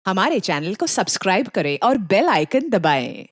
हमारे चैनल को सब्सक्राइब करें और बेल आइकन दबाएं।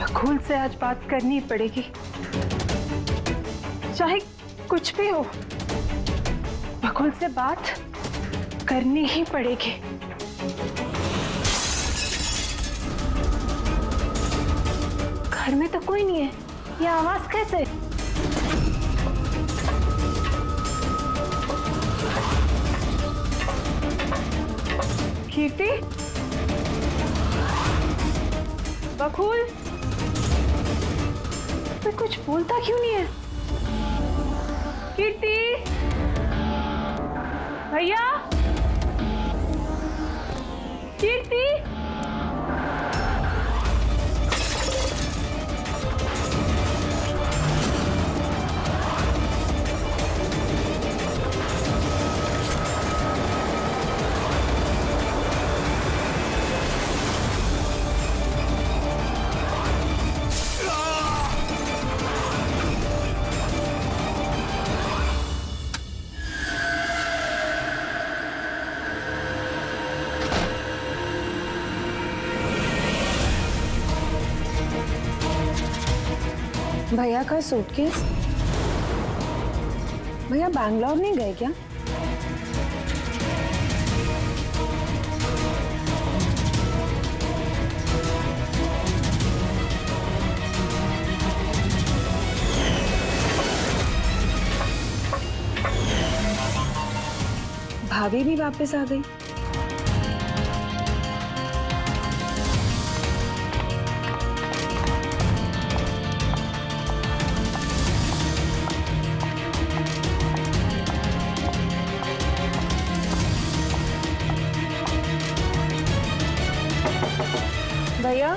बकुल से आज बात करनी पड़ेगी, चाहे कुछ भी हो। बकुल से बात करनी ही पड़ेगी। घर में तो कोई नहीं है, ये आवाज कैसे? कीर्ति, बकुल, तो कुछ बोलता क्यों नहीं है? कीर्ति, भैया, कीर्ति, भैया का सूटकेस। भैया बैंगलोर नहीं गए क्या? भाभी भी वापस आ गई। भैया,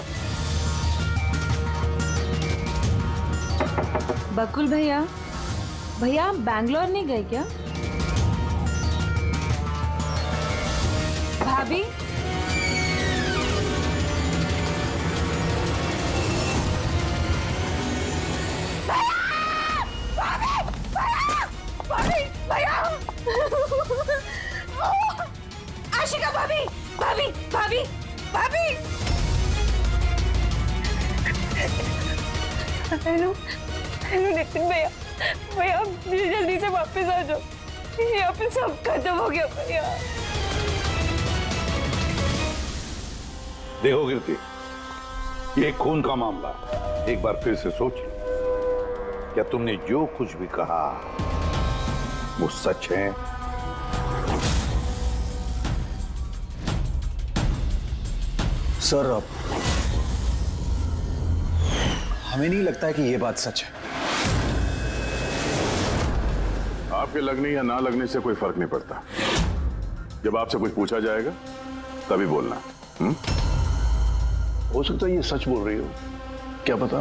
बकुल भैया, भैया आप बैंगलोर नहीं गए क्या? भाभी, आशिका भाभी, भाभी, भाभी, भाभी। हेलो, हेलो नितिन भैया, भैया आप जल्दी से वापस आ जाओ। यहाँ पे सब खत्म हो गया भैया। देखो कीर्ति, ये खून का मामला है। एक बार फिर से सोच, क्या तुमने जो कुछ भी कहा वो सच है? सर, हमें नहीं लगता है कि ये बात सच है। आपके लगने या ना लगने से कोई फर्क नहीं पड़ता। जब आपसे कुछ पूछा जाएगा तभी बोलना। हो सकता है ये सच बोल रही हो, क्या पता।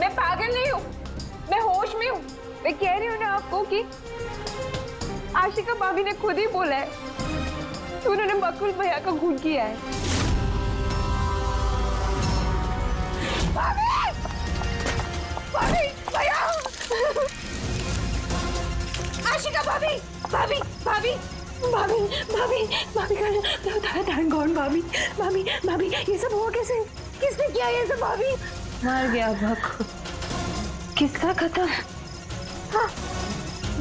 मैं पागल नहीं हूँ, मैं होश में हूँ। मैं कह रही हूँ ना आपको कि आशिका भाभी ने खुद ही बोला है कि उन्होंने बकुल भैया का खून किया है। भाभी! भाभी! भैया! आशिका भाभी! भाभी! भाभी! भाभी! भाभी! भाभी का थैंक गॉड। भाभी! भाभी! भाभी! ये सब हुआ कैसे? किसने किया ये सब? भाभी मर गया बकुल। किसका खत्म? हाँ,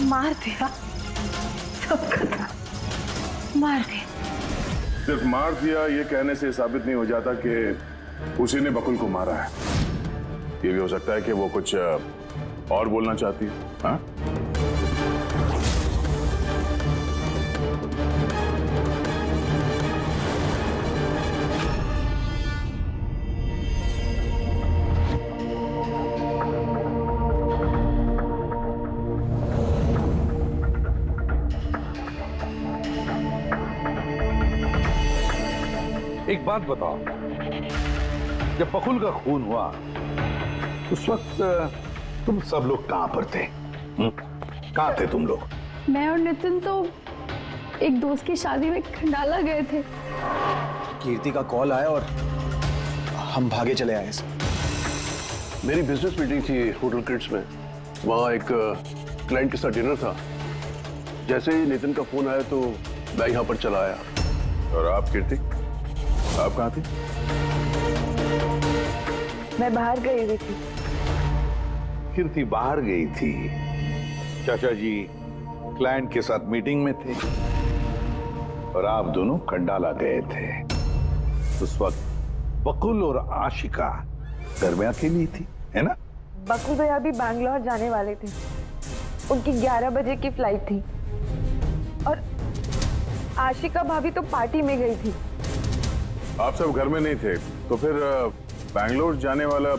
मार दिया, सब खत्म, मार दिया। सिर्फ मार दिया ये कहने से साबित नहीं हो जाता कि उसी ने बकुल को मारा है। ये भी हो सकता है कि वो कुछ और बोलना चाहती है। हाँ? एक बात बताओ, जब बकुल का खून हुआ उस वक्त तुम सब लोग कहां पर थे? कहां थे तुम लोग? मैं और नितिन तो एक दोस्त की शादी में खंडाला गए थे। कीर्ति का कॉल आया और हम भागे चले आए। मेरी बिजनेस मीटिंग थी होटल क्रिट्स में, वहाँ एक क्लाइंट के साथ डिनर था। जैसे ही नितिन का फोन आया तो मैं यहाँ पर चला आया। और आप कीर्ति, आप कहां थी? मैं बाहर गई हुई थी। कीर्ति बाहर गई थी, चाचा जी क्लाइंट के साथ मीटिंग में थे और आप दोनों खंडाला गए थे। उस वक्त बकुल और आशिका घर में अकेली थी, है ना? बकुल भैया भी बैंगलोर जाने वाले थे, उनकी 11 बजे की फ्लाइट थी और आशिका भाभी तो पार्टी में गई थी। आप सब घर में नहीं थे तो फिर बैंगलोर जाने वाला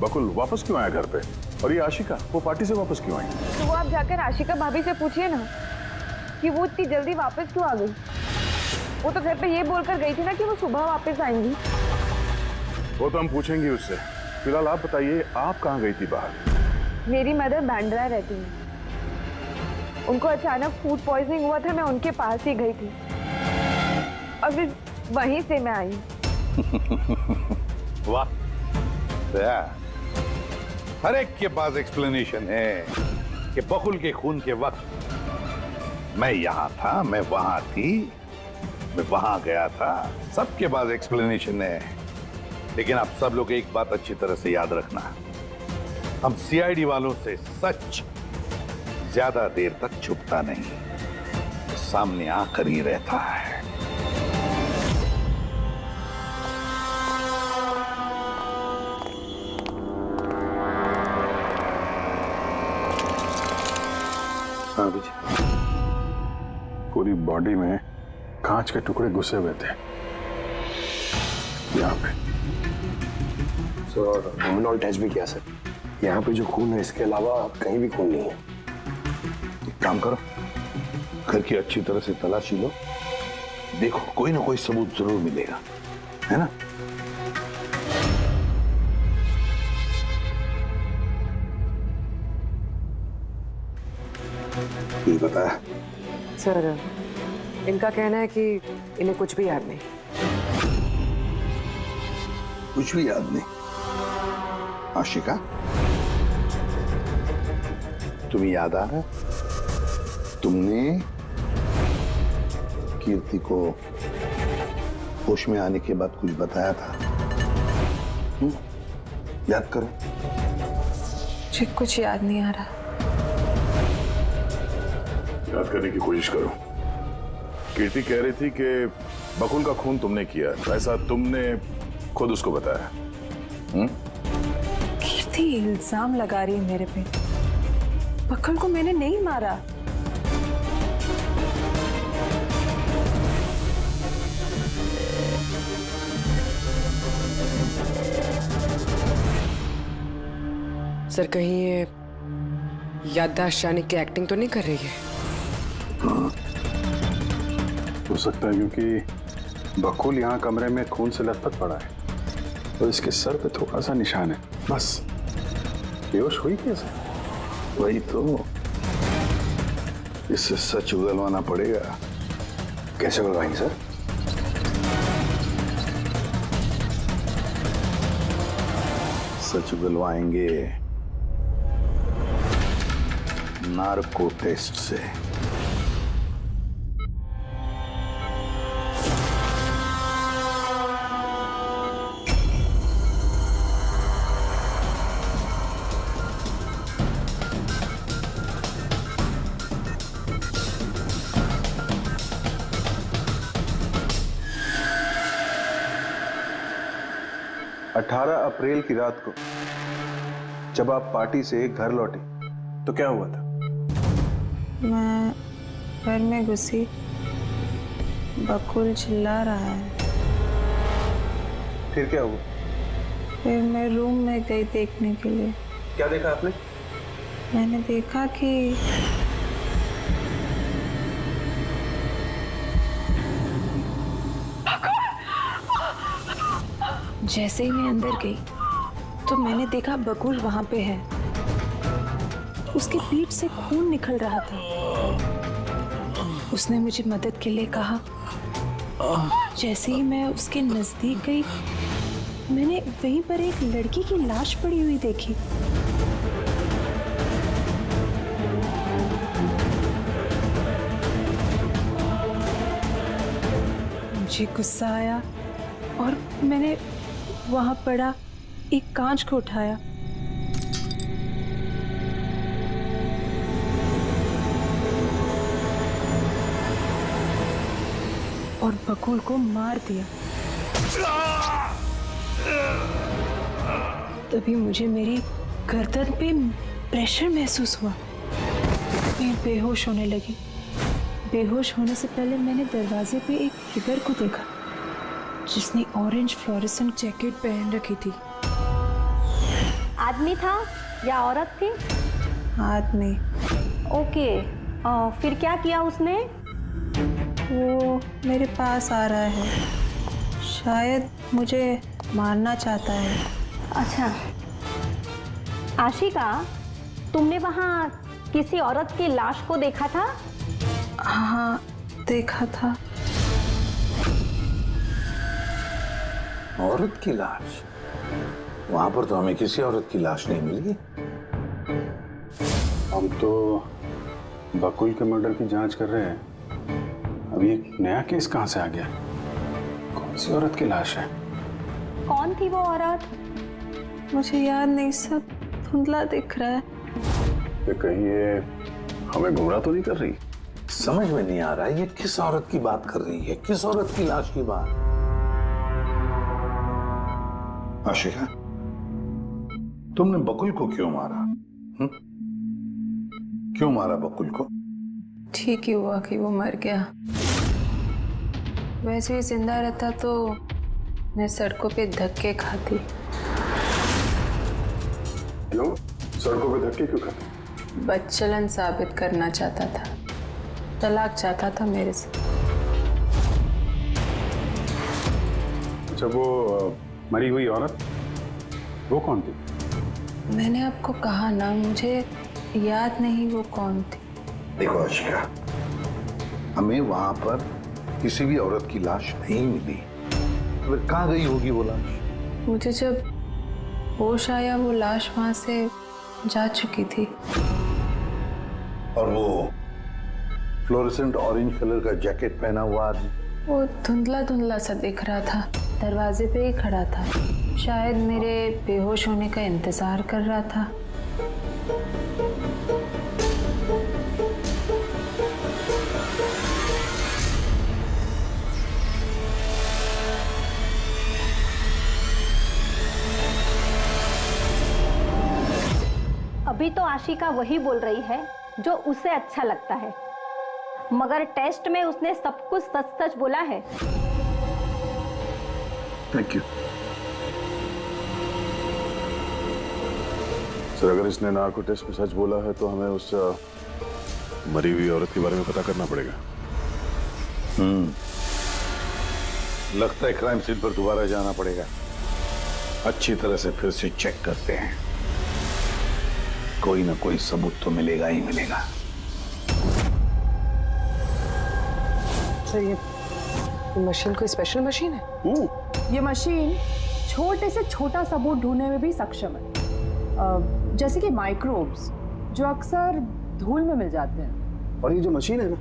बकुल वापस क्यों आया घर पे? और ये आशिका वो पार्टी से वापस क्यों आई? तो वो आप जाकर आशिका भाभी से पूछिए ना कि वो इतनी जल्दी वापस क्यों आ गई। वो तो घर पे ये बोलकर गई थी ना कि वो सुबह वापस आएंगी। वो तो हम पूछेंगे उससे। फिलहाल आप बताइए, आप कहाँ गई थी बाहर? मेरी मदर बांद्रा रहती है, उनको अचानक फूड पॉइजनिंग हुआ था, मैं उनके पास ही गई थी और फिर वहीं से मैं आई। वाह, हर एक के पास एक्सप्लेनेशन है कि बकुल के खून के वक्त मैं यहां था, मैं वहां थी, मैं वहां गया था। सबके पास एक्सप्लेनेशन है, लेकिन आप सब लोग एक बात अच्छी तरह से याद रखना, हम सीआईडी वालों से सच ज्यादा देर तक छुपता नहीं, सामने आकर ही रहता है। हाँ जी, पूरी बॉडी में कांच के टुकड़े घुसे हुए थे यहाँ पे। सर एब्डोमिनल टेस्ट भी किया सर, यहाँ पे जो खून है इसके अलावा कहीं भी खून नहीं है। एक काम करो, घर की अच्छी तरह से तलाशी लो, देखो कोई ना कोई सबूत जरूर मिलेगा, है ना? ये बताया सर, इनका कहना है कि इन्हें कुछ भी याद नहीं। कुछ भी याद नहीं? आशिका, तुम्हें याद आ रहा है तुमने कीर्ति को होश में आने के बाद कुछ बताया था? याद करो। मुझे कुछ याद नहीं आ रहा। याद करने की कोशिश करो। कीर्ति कह रही थी कि बकुल का खून तुमने किया, ऐसा तुमने खुद उसको बताया? कीर्ति इल्जाम लगा रही है मेरे पे। बकुल को मैंने नहीं मारा। सर, कहीं ये याददाश्त जाने की एक्टिंग तो नहीं कर रही है? हो सकता है, क्योंकि बकुल यहाँ कमरे में खून से लथपथ पड़ा है और इसके सर पे थोड़ा सा निशान है, बस। बेहोश हुई कैसे? वही तो, इससे सच उगलवाना पड़ेगा। कैसे उगलवाएंगे सर? सच उगलवाएंगे नार्को टेस्ट से। अप्रैल की रात को जब आप पार्टी से घर लौटे तो क्या हुआ था? मैं घर में घुसी, बकुल चिल्ला रहा है। फिर क्या हुआ? फिर मैं रूम में गई देखने के लिए। क्या देखा आपने? मैंने देखा कि जैसे ही मैं अंदर गई तो मैंने देखा बकुल वहां पे है। उसकी पीठ से खून निकल रहा था। उसने मुझे मदद के लिए कहा। जैसे ही मैं उसके नजदीक गई, मैंने वहीं पर एक लड़की की लाश पड़ी हुई देखी। मुझे गुस्सा आया और मैंने वहां पड़ा एक कांच को उठाया। और बकुल को मार दिया। तभी मुझे मेरी गर्दन पे प्रेशर महसूस हुआ। मैं बेहोश होने लगी। बेहोश होने से पहले मैंने दरवाजे पे एक फिगर को देखा जिसने ऑरेंज फ्लोरेसेंट जैकेट पहन रखी थी। आदमी था या औरत थी? आदमी। ओके, फिर क्या किया उसने? वो मेरे पास आ रहा है, शायद मुझे मारना चाहता है। अच्छा आशिका, तुमने वहाँ किसी औरत की लाश को देखा था? हाँ, देखा था। औरत की लाश? वहां पर तो हमें किसी औरत की लाश नहीं मिली। हम तो बकुल के मर्डर की जांच कर रहे हैं। अभी एक नया केस कहां से आ गया? कौन सी औरत की लाश है? कौन थी वो औरत? मुझे याद नहीं, सब धुंधला दिख रहा है। ये कहीं ये हमें गुमराह तो नहीं कर रही? समझ में नहीं आ रहा है ये किस औरत की बात कर रही है, किस औरत की लाश की बात। आशिका, तुमने बकुल को क्यों मारा? क्यों मारा बकुल को? ठीक ही हुआ कि वो मर गया। वैसे ही जिंदा रहता तो मैं सड़कों पे धक्के खाती। क्यों? सड़कों पे धक्के क्यों खाते? बदचलन साबित करना चाहता था, तलाक चाहता था मेरे से। अच्छा, वो मरी हुई औरत, वो कौन थी? मैंने आपको कहा ना, मुझे याद नहीं वो कौन थी। देखो आशिका, हमें वहां पर किसी भी औरत की लाश नहीं मिली। तो फिर कहाँ गई होगी वो लाश? मुझे जब होश आया वो लाश वहां से जा चुकी थी। और वो फ्लोरेसेंट ऑरेंज कलर का जैकेट पहना हुआ आदमी? वो धुंधला धुंधला सा दिख रहा था, दरवाजे पे ही खड़ा था। शायद मेरे बेहोश होने का इंतजार कर रहा था। अभी तो आशिका वही बोल रही है जो उसे अच्छा लगता है, मगर टेस्ट में उसने सब कुछ सच सच बोला है। Thank you sir. अगर इसने नार्को टेस्ट में सच बोला है तो हमें उस मरी हुई औरत के बारे में पता करना पड़ेगा। लगता है क्राइम सीन पर दोबारा जाना पड़ेगा। अच्छी तरह से फिर से चेक करते हैं, कोई ना कोई सबूत तो मिलेगा ही मिलेगा। सर ये मशीन कोई स्पेशल मशीन है? ये मशीन छोटे से छोटा सबूत ढूंढने में भी सक्षम है, जैसे कि माइक्रोब्स जो अक्सर धूल में मिल जाते हैं। और ये जो मशीन है ना,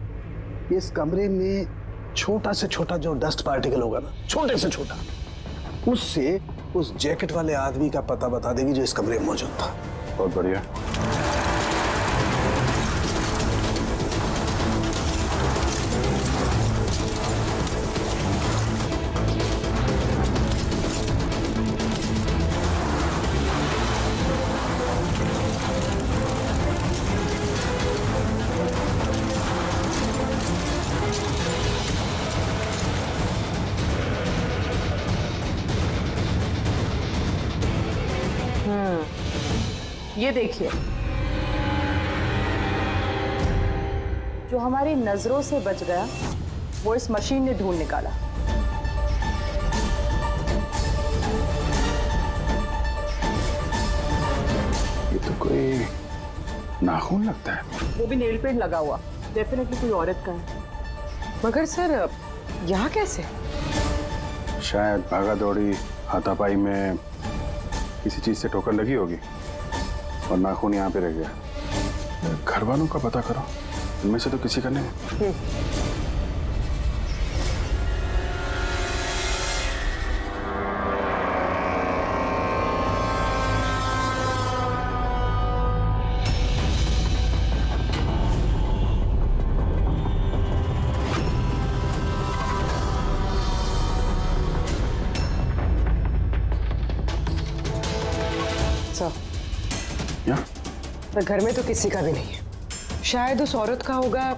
ये इस कमरे में छोटा से छोटा जो डस्ट पार्टिकल होगा ना, छोटे से छोटा, उससे उस जैकेट वाले आदमी का पता बता देगी जो इस कमरे में मौजूद था। बहुत बढ़िया। ये देखिए, जो हमारी नजरों से बच गया वो इस मशीन ने ढूंढ निकाला। तो कोई नाखून लगता है। वो भी नेल पेंट लगा हुआ, डेफिनेटली कोई औरत का है। मगर सर यहाँ कैसे? शायद भागा दौड़ी हाथापाई में किसी चीज से ठोकर लगी होगी और नाखून यहाँ पे रह गया। घर वालों का पता करो, इनमें से तो किसी का नहीं। पर घर में तो किसी का भी नहीं है। शायद उस औरत का होगा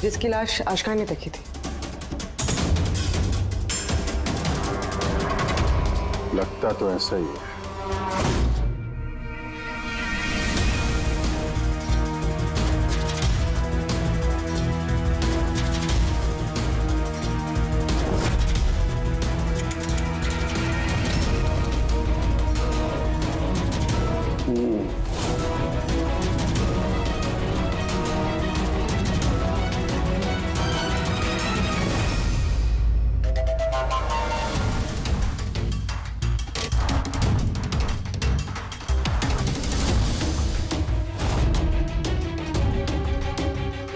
जिसकी लाश आशिका ने देखी थी। लगता तो ऐसा ही है।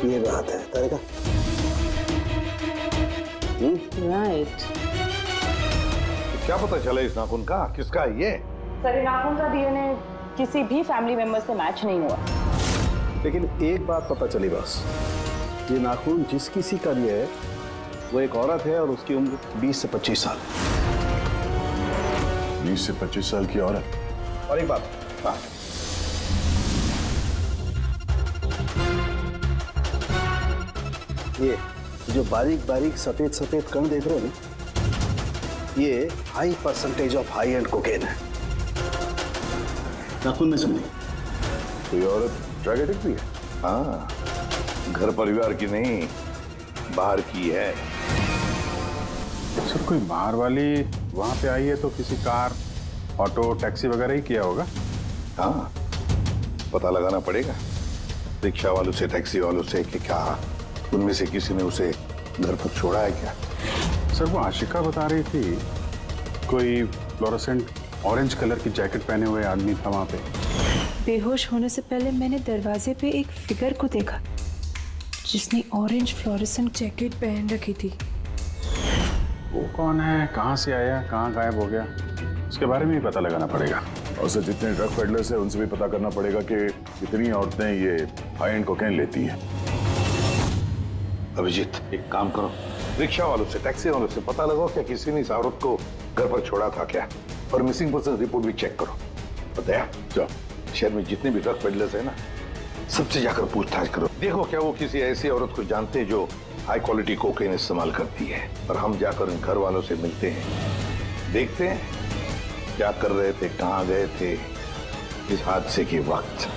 ये बात है तारिका। राइट। क्या पता चला इस नाखून का किसका है ये? सर, नाखून का डीएनए किसी भी फैमिली मेंबर से मैच नहीं हुआ। लेकिन एक बात पता चली बस, ये नाखून जिस किसी का भी है वो एक औरत है और उसकी उम्र 20 से 25 साल। 20 से 25 साल की औरत। और एक बात, हाँ, ये जो बारीक बारीक सफेद सफेद कण देख रहे हो ना, ये high percentage of high and cocaine है नाखून में। सुनिए, कोई औरत ड्रग एडिक्ट भी है? हाँ, घर परिवार की नहीं, बाहर की है। सर कोई बाहर वाली वहां पे आई है तो किसी कार, ऑटो, टैक्सी वगैरह ही किया होगा। हाँ, पता लगाना पड़ेगा रिक्शा वालों से, टैक्सी वालों से कि क्या उनमें से किसी ने उसे घर पर छोड़ा है क्या। सर वो आशिका बता रही थी कोई फ्लोरोसेंट ऑरेंज कलर की जैकेट पहने हुए आदमी था वहां पे। बेहोश होने से पहले मैंने दरवाजे पे एक फिगर को देखा जिसने ऑरेंज फ्लोरोसेंट जैकेट पहन रखी थी। वो कौन है, कहाँ से आया, कहाँ गायब हो गया, उसके बारे में भी पता लगाना पड़ेगा। और सर जितने ड्रग पेडलर्स हैं उनसे भी पता करना पड़ेगा कि कितनी औरतें ये हाई एंड कोकेन लेती हैं। अभिजीत, एक काम करो, रिक्शा वालों से, टैक्सी वालों से पता लगाओ क्या किसी ने इस औरत को घर पर छोड़ा था क्या, और मिसिंग पर्सन रिपोर्ट भी चेक करो। बताया जाओ, शहर में जितने भी ड्रग पेडलर्स है ना, सबसे जाकर पूछताछ करो। देखो क्या वो किसी ऐसी औरत को जानते हैं जो हाई क्वालिटी कोकेन इस्तेमाल करती है, और हम जाकर उन घर वालों से मिलते हैं, देखते हैं क्या कर रहे थे, कहाँ गए थे इस हादसे के वक्त।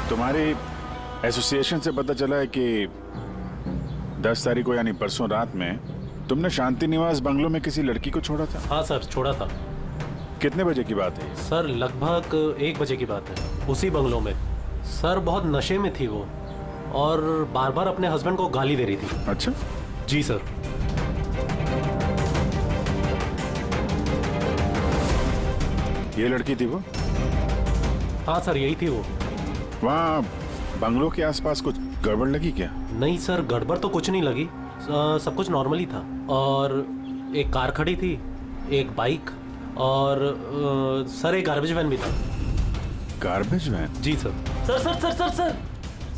तुम्हारी एसोसिएशन से पता चला है कि 10 तारीख को यानी परसों रात में तुमने शांति निवास बंगलों में किसी लड़की को छोड़ा था। हाँ सर, छोड़ा था। कितने बजे की बात है? सर लगभग 1 बजे की बात है, उसी बंगलों में। सर बहुत नशे में थी वो और बार बार अपने हस्बैंड को गाली दे रही थी। अच्छा जी सर। ये लड़की थी वो? हाँ सर, यही थी वो। वहाँ बंगलों के आसपास कुछ गड़बड़ लगी क्या? नहीं सर, गड़बड़ तो कुछ नहीं लगी, सब कुछ नॉर्मली था। और एक कार खड़ी थी, एक बाइक, और सर एक गार्बेज वैन भी था। Garbage van? जी sir. Sir sir sir sir sir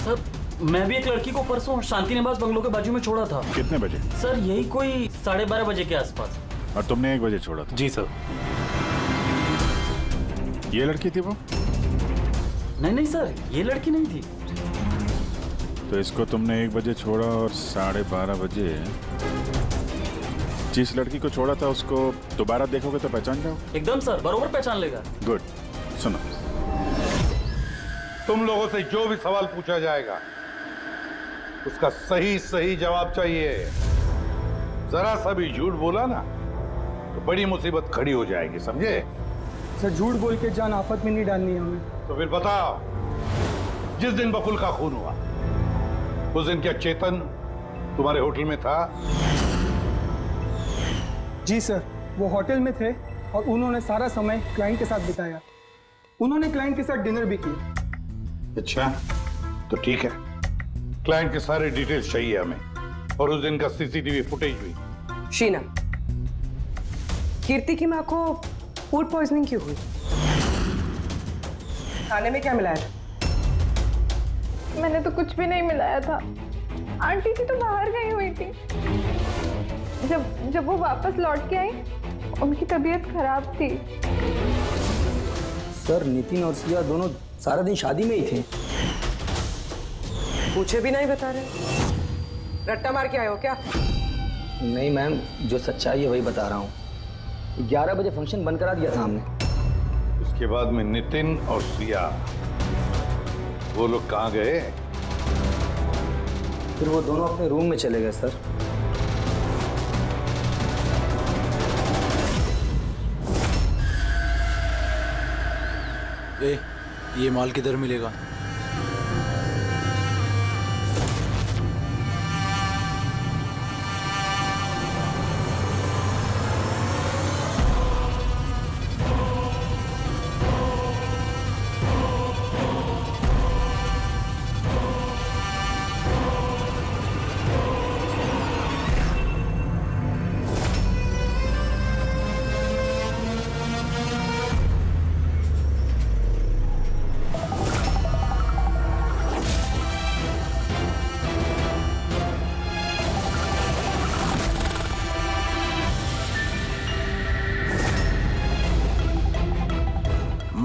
sir मैं भी एक लड़की को परसों शांति निवास बंगलों के बाजू में छोड़ा था। कितने बजे? सर यही कोई 12:30 बजे के आसपास। और तुमने 1 बजे छोड़ा था? जी सर। ये लड़की थी वो? नहीं नहीं सर, ये लड़की नहीं थी। तो इसको तुमने 1 बजे छोड़ा और 12:30 बजे जिस लड़की को छोड़ा था उसको दोबारा देखोगे तो पहचान जाओगे? एकदम सर, बरोबर पहचान लेगा। गुड। सुनो, तुम लोगों से जो भी सवाल पूछा जाएगा उसका सही सही जवाब चाहिए। जरा सा भी झूठ बोला ना तो बड़ी मुसीबत खड़ी हो जाएगी, समझे? सर झूठ बोल के जान आफत में नहीं डालनी है हमें। तो फिर बताओ, जिस दिन बकुल का खून हुआ उस दिन क्या चेतन तुम्हारे होटल में था? जी सर, वो होटल में थे और उन्होंने सारा समय क्लाइंट के साथ बिताया। उन्होंने क्लाइंट के साथ डिनर भी किया। अच्छा, तो ठीक है, क्लाइंट के सारे डिटेल्स चाहिए हमें और उस दिन का सीसीटीवी फुटेज भी। शीना, कीर्ति की माँ को फूड पॉइजनिंग क्यों हुई? खाने में क्या मिलाया था? मैंने तो कुछ भी नहीं मिलाया था। आंटी जी तो बाहर गई हुई थी। जब वो वापस लौट के आई उनकी तबीयत खराब थी। सर नितिन और सिया दोनों सारा दिन शादी में ही थे। पूछे भी नहीं बता रहे। रट्टा मार के आए हो क्या? नहीं मैम, जो सच्चाई है वही बता रहा हूँ। 11 बजे फंक्शन बंद करा दिया था हमने। उसके बाद में नितिन और सिया वो लोग कहाँ गए? फिर वो दोनों अपने रूम में चले गए सर। ये माल किधर मिलेगा?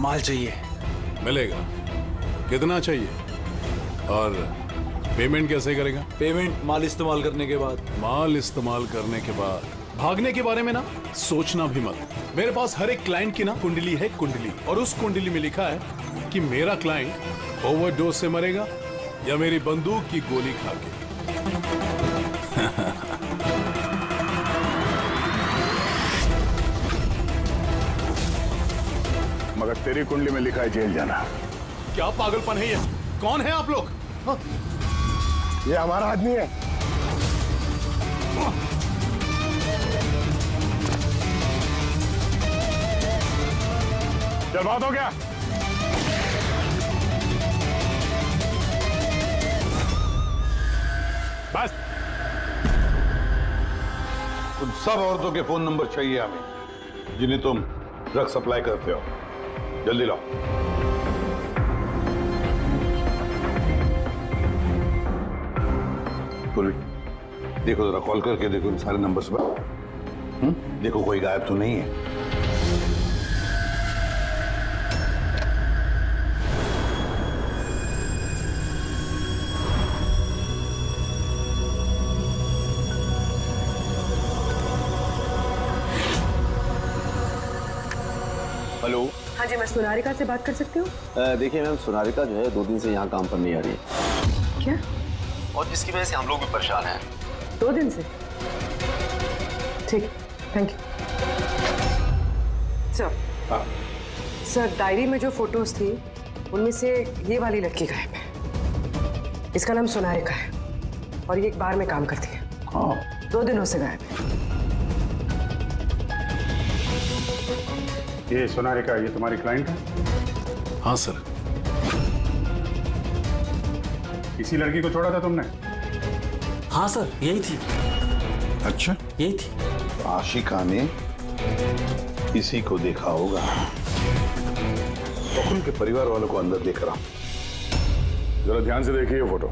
माल चाहिए। मिलेगा। कितना चाहिए और पेमेंट कैसे करेगा? पेमेंट माल इस्तेमाल करने के बाद। माल इस्तेमाल करने के बाद? भागने के बारे में ना सोचना भी मत। मेरे पास हर एक क्लाइंट की ना कुंडली है, कुंडली, और उस कुंडली में लिखा है कि मेरा क्लाइंट ओवरडोज से मरेगा या मेरी बंदूक की गोली खा के। मगर तेरी कुंडली में लिखा है जेल जाना। क्या पागलपन है ये? कौन है आप लोग? ये हमारा आदमी है। चल, बात हो गया। बस। उन सब औरतों के फोन नंबर चाहिए हमें जिन्हें तुम ड्रग सप्लाई करते हो। जल्दी लाओ। देखो जरा, कॉल करके देखो इन सारे नंबर्स पर। देखो कोई गायब तो नहीं है। हेलो। हाँ जी, मैं सोनारिका से बात कर सकती हूँ? देखिए मैम, सोनारिका जो है 2 दिन से यहाँ काम पर नहीं आ रही है। क्या? और जिसकी वजह से हम लोग भी परेशान हैं। 2 दिन से? ठीक, thank you sir. Sir, diary में जो फोटोज थी उनमें से ये वाली लड़की गायब है। इसका नाम सोनारिका है और ये एक बार में काम करती है। 2 दिनों से गायब है। ये सोनारिका, ये तुम्हारी क्लाइंट है? हाँ सर। इसी लड़की को छोड़ा था तुमने? हाँ सर, यही थी। अच्छा, यही थी। आशिका ने इसी को देखा होगा। बकुल के परिवार वालों को अंदर देख रहा हूं। जरा ध्यान से देखिए ये फोटो।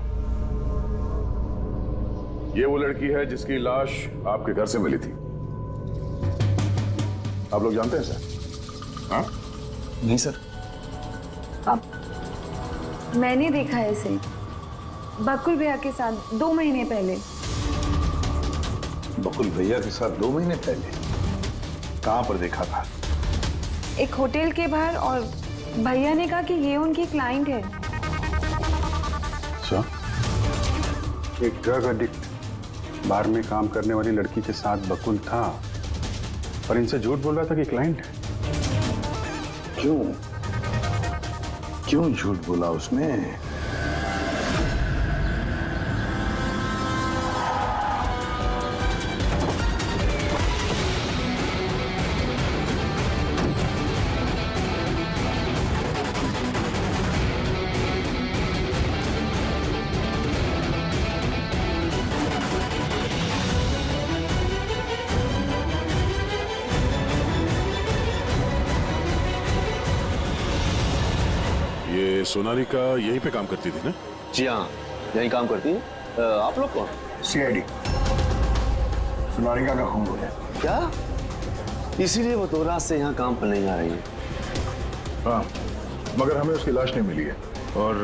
ये वो लड़की है जिसकी लाश आपके घर से मिली थी। आप लोग जानते हैं सर? हाँ? नहीं सर। अब मैंने देखा है इसे बकुल भैया के साथ 2 महीने पहले। बकुल भैया के साथ 2 महीने पहले? कहां पर देखा था? एक होटल के बाहर, और भैया ने कहा कि ये उनकी क्लाइंट है। अच्छा, एक ड्रग एडिक्ट बार में काम करने वाली लड़की के साथ बकुल था, पर इनसे झूठ बोल रहा था कि क्लाइंट है। क्यों झूठ बोला उसने? सोनाली का यहीं पे काम करती थी ना? जी हाँ, यहीं काम करती है। आप लोग कौन? सीआईडी। सोनालिका का खून हो गया। क्या? इसीलिए वो 2 रात से यहाँ काम पर नहीं आ रही है। हाँ, मगर हमें उसकी लाश नहीं मिली है। और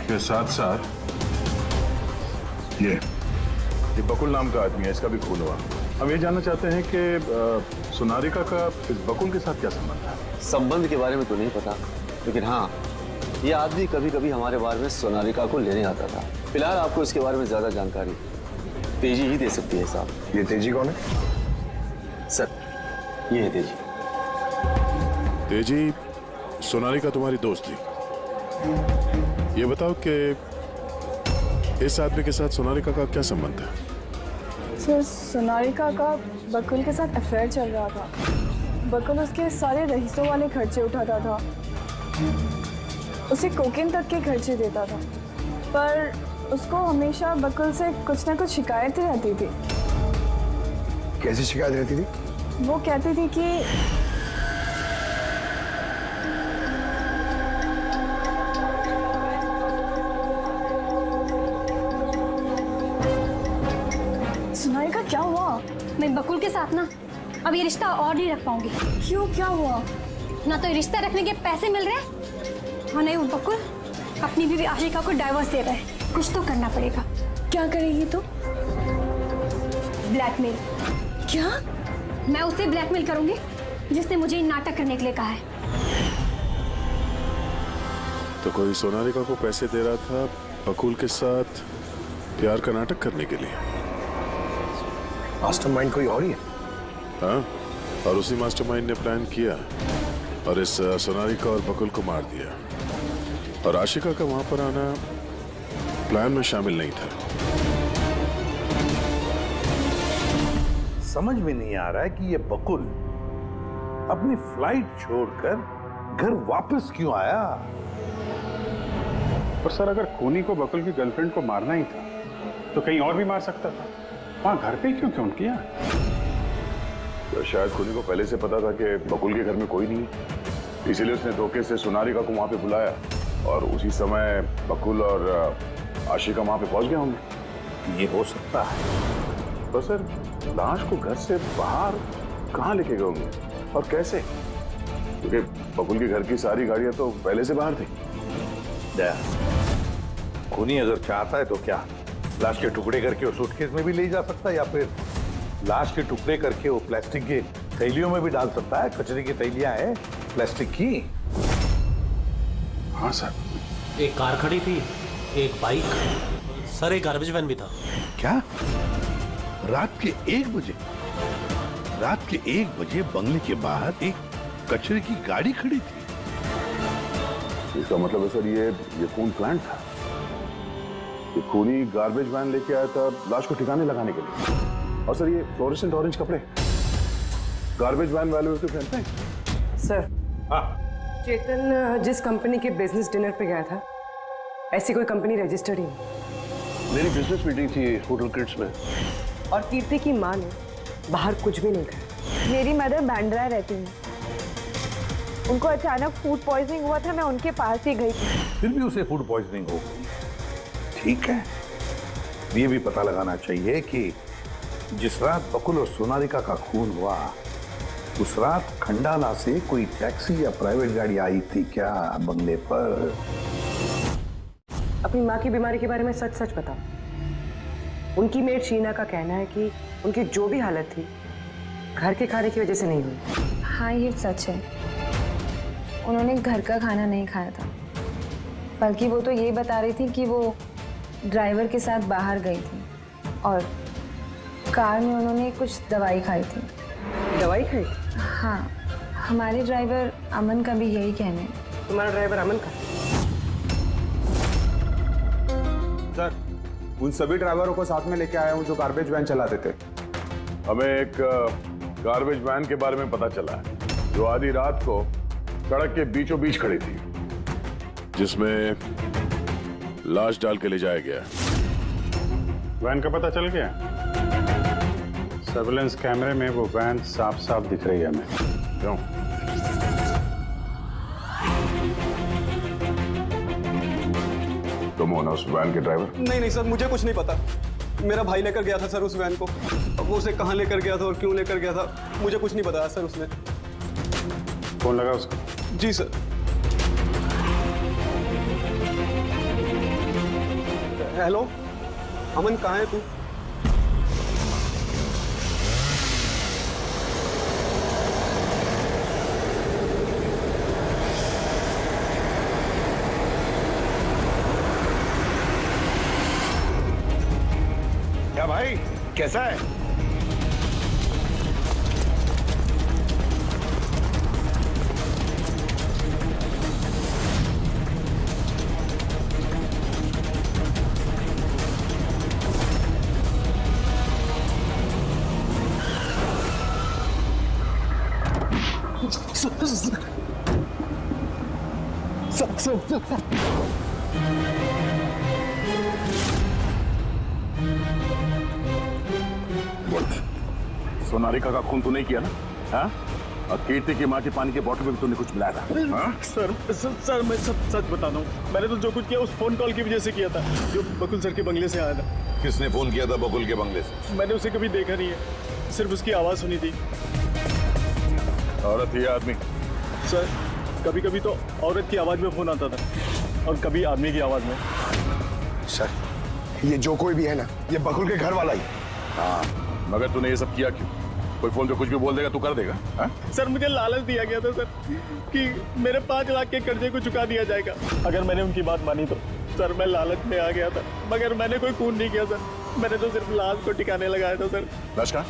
के साथ साथ ये बकुल नाम का आदमी है, इसका भी खून हुआ। हम ये जानना चाहते हैं कि सोनालिका का इस बकुल के साथ क्या संबंध है? संबंध के बारे में तो नहीं पता, लेकिन हाँ, ये आदमी कभी कभी हमारे बारे में सोनालिका को लेने आता था। फिलहाल आपको इसके बारे में ज्यादा जानकारी तेजी ही दे सकती है साहब। ये तेजी कौन है? सर, ये है तेजी। तेजी, सोनालिका तुम्हारी दोस्त थी। ये बताओ कि इस आदमी के साथ सोनालिका का क्या संबंध है? सर, सोनालिका का बकुल के साथ अफेयर चल रहा था। बकुल उसके सारे रईसों वाले खर्चे उठाता था, उसे कोकेन तक के खर्चे देता था, पर उसको हमेशा बकुल से कुछ ना कुछ शिकायतें रहती थी। कैसी शिकायत रहती थी? वो कहती थी कि सोनालिका, क्या हुआ? मैं बकुल के साथ ना अब ये रिश्ता और नहीं रख पाऊंगी। क्यों, क्या हुआ? ना तो रिश्ता रखने के पैसे मिल रहे और नहीं वो बकुल अपनी बीवी आशिका को डाइवोर्स दे रहा है। कुछ तो करना पड़ेगा। क्या करेगी तू? ब्लैकमेल। क्या? मैं उसे ब्लैकमेल करूंगी जिसने मुझे नाटक करने के लिए कहा है। तो कोई सोनालिका को पैसे दे रहा था बकुल के साथ प्यार का नाटक करने के लिए। मास्टरमाइंड कोई और ही है। हाँ, और उसी मास्टरमाइंड ने प्लान किया और इस सोनालिका और बकुल को मार दिया। और आशिका का वहां पर आना प्लान में शामिल नहीं था। समझ में नहीं आ रहा है कि ये बकुल अपनी फ्लाइट छोड़कर घर वापस क्यों आया। और सर, अगर खूनी को बकुल की गर्लफ्रेंड को मारना ही था तो कहीं और भी मार सकता था। वहां घर पे क्यों क्यों किया? तो शायद खूनी को पहले से पता था कि बकुल के घर में कोई नहीं, इसीलिए उसने धोखे से सोनालिका को वहां पे बुलाया और उसी समय बकुल और आशिका वहां पे पहुंच गए होंगे। ये हो सकता है। तो सर, लाश को घर से बाहर कहाँ लेके गए होंगे और कैसे? क्योंकि बकुल के घर की सारी गाड़ियां तो पहले से बाहर थी। खूनी अगर चाहता है तो क्या लाश के टुकड़े करके वो सूटकेस में भी ले जा सकता है, या फिर लाश के टुकड़े करके वो प्लास्टिक के थैलियों में भी डाल सकता है। कचरे की थैलियां हैं प्लास्टिक की। हाँ सर। एक कार खड़ी थी, एक बाइक, सर एक गार्बेज वैन भी था। क्या? रात के 1 बजे? रात के 1 बजे बंगले के बाहर एक कचरे की गाड़ी खड़ी थी? इसका मतलब है सर ये खून प्लांट था। ये खूनी गार्बेज वैन लेके आया था लाश को ठिकाने लगाने के लिए। और सर ये फ्लोरेसेंट ऑरेंज कपड़े गार्बेज वैन वाले उसके पहनते हैं। सर, चेतन जिस कंपनी के बिजनेस डिनर पे गया था, ऐसी कोई कंपनी रजिस्टर्ड ही नहीं। मेरी बिजनेस मीटिंग थी होटल किड्स में। और कीर्ति की माँ ने बाहर कुछ भी नहीं खाया। मेरी मदर बैंड्रा रहती है, उनको अचानक फूड पॉइजनिंग हुआ था, मैं उनके पास ही गई थी। फिर भी उसे फूड पॉइजनिंग हो गई। ठीक है, ये भी पता लगाना चाहिए कि जिस रात बकुल और सोनालिका का खून हुआ उस रात खंडाला से कोई टैक्सी या प्राइवेट गाड़ी आई थी क्या बंगले पर? अपनी माँ की बीमारी के बारे में सच सच बताओ। उनकी मेड शीना का कहना है कि उनकी जो भी हालत थी घर के खाने की वजह से नहीं हुई। हाँ, ये सच है। उन्होंने घर का खाना नहीं खाया था, बल्कि वो तो ये बता रही थी कि वो ड्राइवर के साथ बाहर गई थी और कार में उन्होंने कुछ दवाई खाई थी। दवाई खाई? हाँ, हमारे ड्राइवर अमन का भी यही कहना है। तुम्हारा ड्राइवर अमन का? सर, उन सभी ड्राइवरों को साथ में लेके आया हूँ जो गार्बेज वैन चलाते थे। हमें एक गार्बेज वैन के बारे में पता चला है जो आधी रात को सड़क के बीचों बीच खड़ी थी, जिसमें लाश डाल के ले जाया गया। वैन का पता चल गया? सर्विलेंस कैमरे में वो वैन साफ साफ दिख रही है हमें। क्यों? तुम हो ना उस वैन के ड्राइवर? नहीं सर, मुझे कुछ नहीं पता। मेरा भाई लेकर गया था सर उस वैन को। अब वो उसे कहाँ लेकर गया था और क्यों लेकर गया था मुझे कुछ नहीं बताया सर उसने। फोन लगा उसका? जी सर। हेलो अमन, कहाँ है तू? क्या भाई, कैसा है? सोनारिका का खून तो नहीं किया ना? हाँ? और कीर्ति की माँ के पानी के बोतल में भी तुमने कुछ मिलाया था? हाँ? सर मैं सब सच बता रहा हूँ। मैंने तो जो कुछ किया उस फोन कॉल की वजह से किया था जो बकुल सर के बंगले से आया था। किसने फोन किया था बकुल के बंगले से? मैंने उसे कभी देखा नहीं है, सिर्फ उसकी आवाज सुनी थी। औरत ही आदमी? सर कभी कभी तो औरत की आवाज में फोन आता था और कभी आदमी की आवाज में। सर, ये जो कोई भी है ना, ये बकुल के घर वाला ही। हाँ, मगर तूने ये सब किया क्यों? कोई फोन पे कुछ भी बोल देगा तू कर देगा? हाँ? सर मुझे लालच दिया गया था सर कि मेरे 5 लाख के कर्जे को चुका दिया जाएगा अगर मैंने उनकी बात मानी तो। सर मैं लालच में आ गया था, मगर मैंने कोई खून नहीं किया सर। मैंने तो सिर्फ लाश को टिकाने लगाया था सर। लाश कहाँ?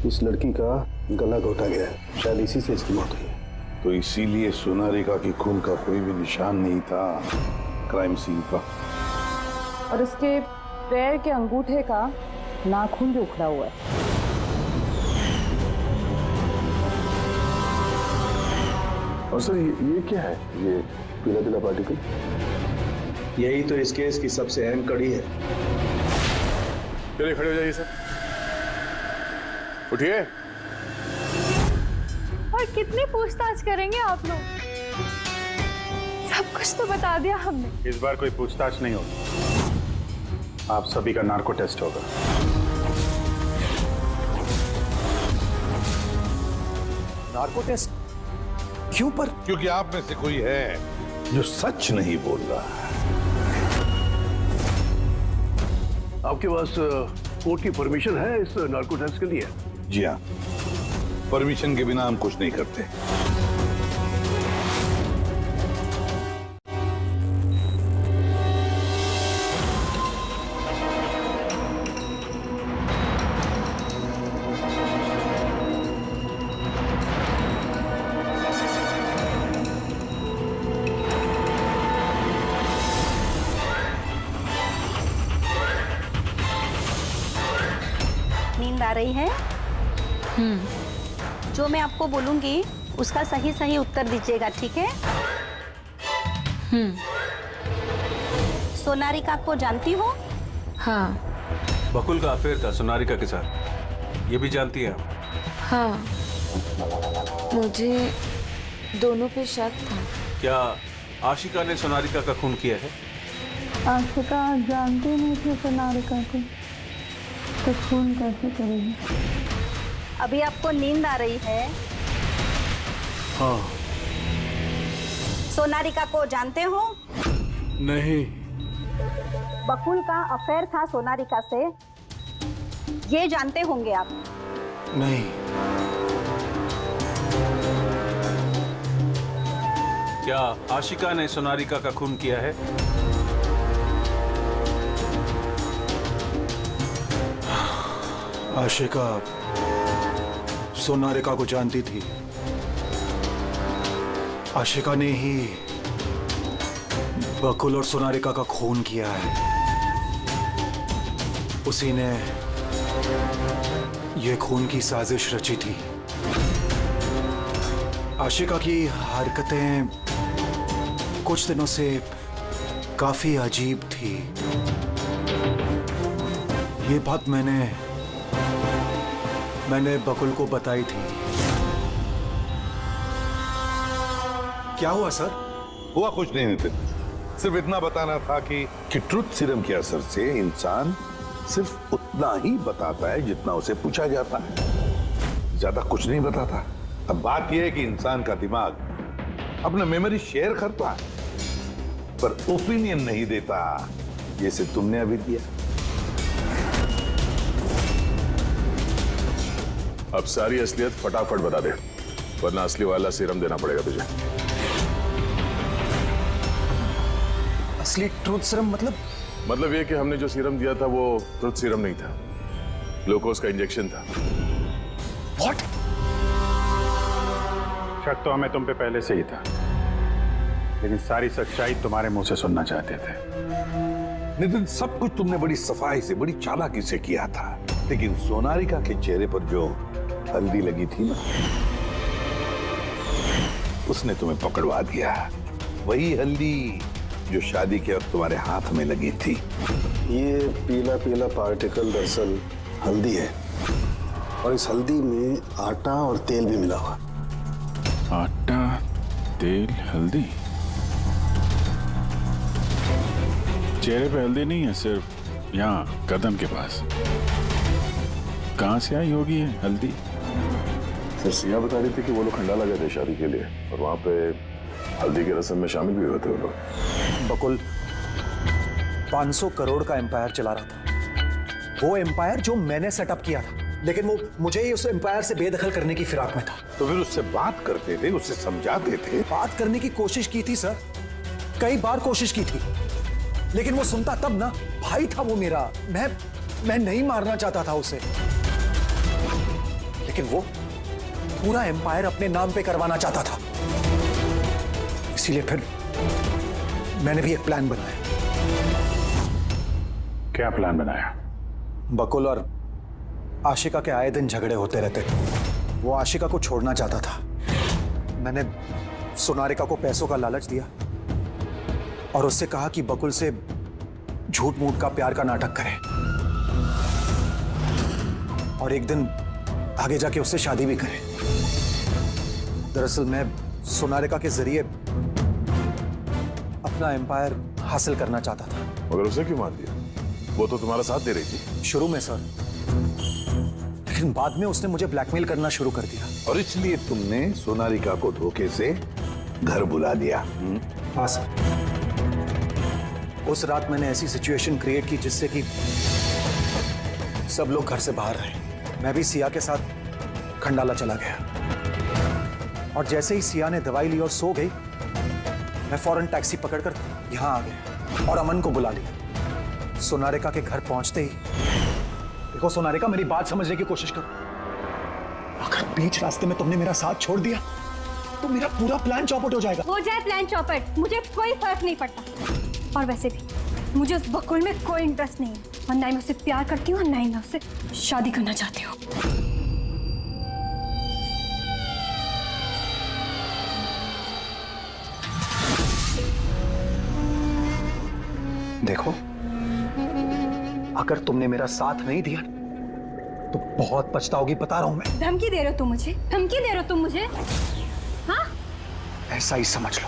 इस लड़की का गला घोटा गया है, शायद इसी से इसकी मौत हुई है। तो इसीलिए सोनारिका की खून का कोई भी निशान नहीं था क्राइम सीन पर। और उसके पैर के अंगूठे का नाखून भी उखड़ा हुआ है। और सर ये क्या है? ये पीला पीला पार्टिकल? यही तो इस केस की सबसे अहम कड़ी है। चलिए खड़े हो जाइए सर, उठिए। और कितनी पूछताछ करेंगे आप लोग? सब कुछ तो बता दिया हमने। इस बार कोई पूछताछ नहीं होगी, आप सभी का नार्को टेस्ट होगा। Narco test? क्यों पर? क्योंकि आप में से कोई है जो सच नहीं बोल रहा है। आपके पास कोर्ट की परमिशन है इस नार्को टेस्ट के लिए? जी हाँ, परमिशन के बिना हम कुछ नहीं करते। नींद आ रही है? जो मैं आपको बोलूंगी उसका सही सही उत्तर दीजिएगा, ठीक है? सोनारिका को जानती हो? हाँ। बकुल का अफेयर था सोनारिका के साथ, ये भी जानती है? हाँ, मुझे दोनों पे शक था। क्या आशिका ने सोनारिका का खून किया है? आशिका जानती नहीं थी सोनारिका को, तो खून कैसे करेगी? अभी आपको नींद आ रही है? हाँ। सोनारिका को जानते हो? नहीं। बकुल का अफेयर था सोनारिका से, ये जानते होंगे आप? नहीं। क्या आशिका ने सोनारिका का खून किया है? आशिका सोनारिका को जानती थी। आशिका ने ही बकुल और सोनारिका का खून किया है। उसी ने यह खून की साजिश रची थी। आशिका की हरकतें कुछ दिनों से काफी अजीब थी। ये बात मैंने बकुल को बताई थी। क्या हुआ सर? हुआ कुछ नहीं नितिन, सिर्फ इतना बताना था कि ट्रुथ सीरम के असर से इंसान सिर्फ उतना ही बताता है जितना उसे पूछा जाता है, ज्यादा कुछ नहीं बताता। अब बात यह है कि इंसान का दिमाग अपना मेमोरी शेयर करता है पर ओपिनियन नहीं देता, जैसे तुमने अभी दिया। अब सारी असलियत फटाफट बता दे, वरना असली वाला सीरम देना पड़ेगा तुझे। असली ट्रूथ सीरम मतलब ये कि हमने जो सीरम दिया था वो ट्रूथ सीरम नहीं था, ग्लूकोज का इंजेक्शन था। व्हाट? शक तो हमें तुम पे पहले से ही था, लेकिन सारी सच्चाई तुम्हारे मुंह से सुनना चाहते थे। नितिन, सब कुछ तुमने बड़ी सफाई से, बड़ी चालाकी से किया था, लेकिन सोनारिका के चेहरे पर जो हल्दी लगी थी ना, उसने तुम्हें पकड़वा दिया। वही हल्दी जो शादी के वक्त तुम्हारे हाथ में लगी थी। ये पीला पीला पार्टिकल दरअसल हल्दी है, और इस हल्दी में आटा और तेल भी मिला हुआ। आटा, तेल, हल्दी। चेहरे पे हल्दी नहीं है, सिर्फ यहाँ कदम के पास। कहाँ से आई होगी ये हल्दी? सर, सिया बता रही थी कि वो लोग खंडाला गए थे शादी के लिए, और वहां पे हल्दी के रस्म में शामिल भी हुए थे वो लोग। बकुल 500 करोड़ का एम्पायर चला रहा था, वो एम्पायर जो मैंने सेटअप किया था, लेकिन वो मुझे ही उस एम्पायर से बेदखल करने की फिराक में था। तो फिर उससे बात करते थे, उससे समझाते थे। बात करने की कोशिश की थी सर, कई बार कोशिश की थी, लेकिन वो सुनता तब ना। भाई था वो मेरा, मैं नहीं मारना चाहता था उसे, लेकिन वो पूरा एम्पायर अपने नाम पे करवाना चाहता था। इसीलिए फिर मैंने भी एक प्लान बनाया। क्या प्लान बनाया? बकुल और आशिका के आए दिन झगड़े होते रहते थे। वो आशिका को छोड़ना चाहता था। मैंने सोनारिका को पैसों का लालच दिया और उससे कहा कि बकुल से झूठ मूठ का प्यार का नाटक करे, और एक दिन आगे जाके उससे शादी भी करे। दरअसल मैं सोनारिका के जरिए अपना एम्पायर हासिल करना चाहता था। मगर उसे क्यों मान दिया? वो तो तुम्हारा साथ दे रही थी शुरू में सर, लेकिन बाद में उसने मुझे ब्लैकमेल करना शुरू कर दिया। और इसलिए तुमने सोनारिका को धोखे से घर बुला लिया? हाँ सर। उस रात मैंने ऐसी सिचुएशन क्रिएट की जिससे कि सब लोग घर से बाहर रहे। मैं भी सिया के साथ खंडाला चला गया, और जैसे ही सिया ने दवाई ली और सो गई, मैं फौरन टैक्सी पकड़कर यहां आ गया और अमन को बुला लिया। सोनारिका के घर पहुंचते ही, देखो सोनारिका, मेरी बात समझने की कोशिश करो। अगर बीच रास्ते में तुमने मेरा साथ छोड़ दिया तो मेरा पूरा प्लान चौपट हो जाएगा। हो जाए प्लान चौपट, मुझे कोई फर्क नहीं पड़ता। और वैसे भी मुझे उस बकुल में कोई इंटरेस्ट नहीं है, और ना ही मैं उससे प्यार करती हूँ और ना ही मैं उससे शादी करना चाहती हूँ। देखो, अगर तुमने मेरा साथ नहीं दिया तो बहुत पछताओगी, बता रहा हूं मैं। धमकी दे रहे हो तुम मुझे? धमकी दे रहे हो तुम मुझे? हाँ? ऐसा ही समझ लो।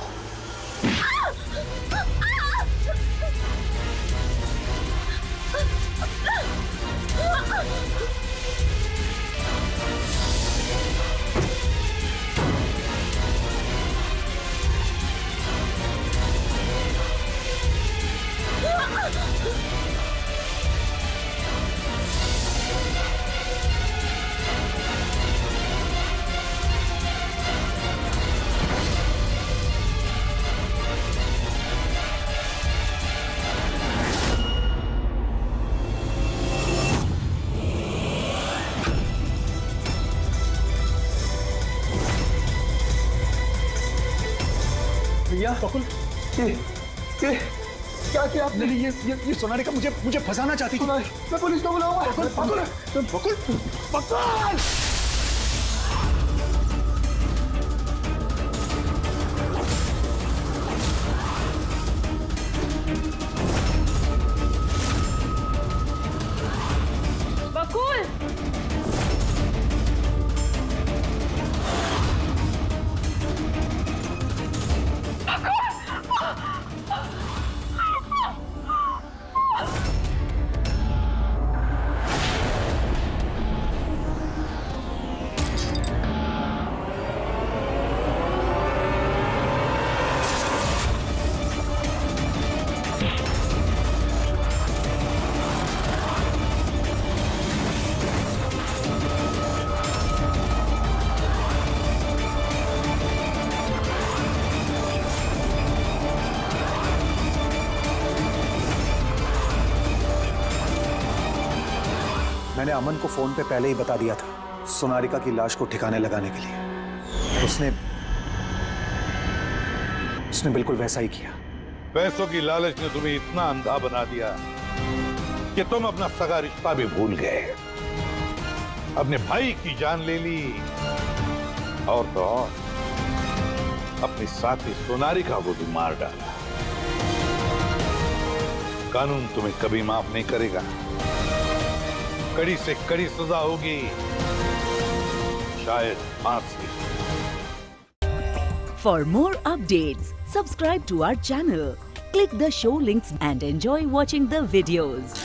भैया बकुल ये क्या किया आपने? नहीं ये सोनालिका मुझे फंसाना चाहती थी। मैं पुलिस को बुलाऊंगा। बकुल बकुल बकुल बकुल मैंने अमन को फोन पे पहले ही बता दिया था सोनालिका की लाश को ठिकाने लगाने के लिए। उसने बिल्कुल वैसा ही किया। पैसों की लालच ने तुम्हें इतना अंधा बना दिया कि तुम अपना सगा रिश्ता भी भूल गए, अपने भाई की जान ले ली और तो और अपनी साथी सोनालिका को भी मार डाला। कानून तुम्हें कभी माफ नहीं करेगा, कड़ी से कड़ी सजा होगी, शायद फांसी। For more updates, subscribe to our channel, click the show links and enjoy watching the videos.